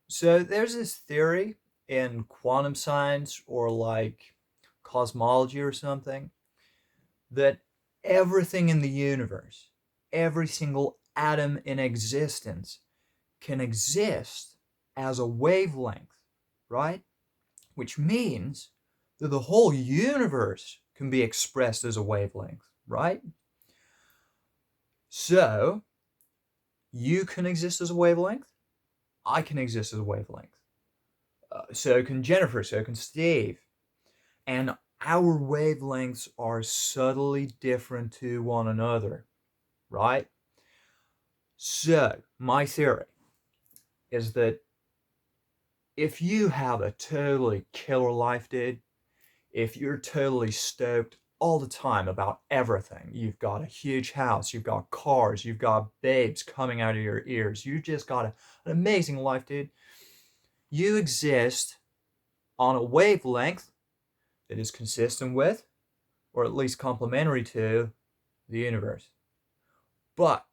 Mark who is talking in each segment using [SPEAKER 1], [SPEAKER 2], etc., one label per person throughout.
[SPEAKER 1] So there's this theory in quantum science or like cosmology or something that everything in the universe, every single atom in existence can exist as a wavelength, right? Which means that the whole universe can be expressed as a wavelength, right? So you can exist as a wavelength. I can exist as a wavelength. So can Jennifer. So can Steve. And our wavelengths are subtly different to one another, right? So, my theory is that if you have a totally killer life, dude, if you're totally stoked all the time about everything, you've got a huge house, you've got cars, you've got babes coming out of your ears, you just got an amazing life, dude. You exist on a wavelength that is consistent with, or at least complementary to, the universe. But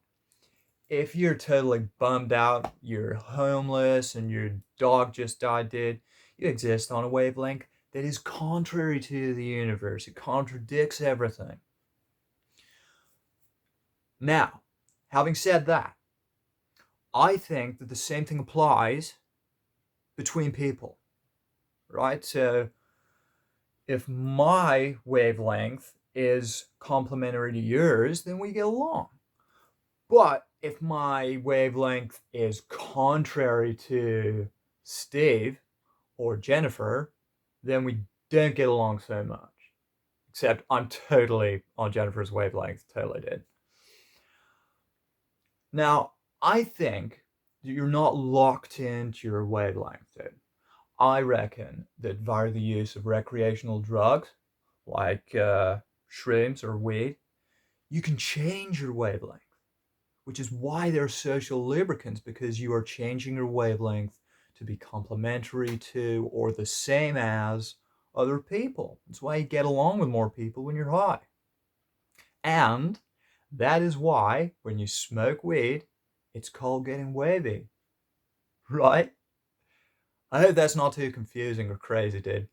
[SPEAKER 1] if you're totally bummed out, you're homeless, and your dog just died, dude, you exist on a wavelength that is contrary to the universe. It contradicts everything. Now, having said that, I think that the same thing applies between people, right? So if my wavelength is complementary to yours, then we get along. But if my wavelength is contrary to Steve or Jennifer, then we don't get along so much. Except I'm totally on Jennifer's wavelength, totally did. Now, I think that you're not locked into your wavelength, dude. I reckon that via the use of recreational drugs like shrooms or weed, you can change your wavelength, which is why they're social lubricants, because you are changing your wavelength to be complementary to or the same as other people. That's why you get along with more people when you're high. And that is why when you smoke weed, it's called getting wavy, right? I hope that's not too confusing or crazy, dude.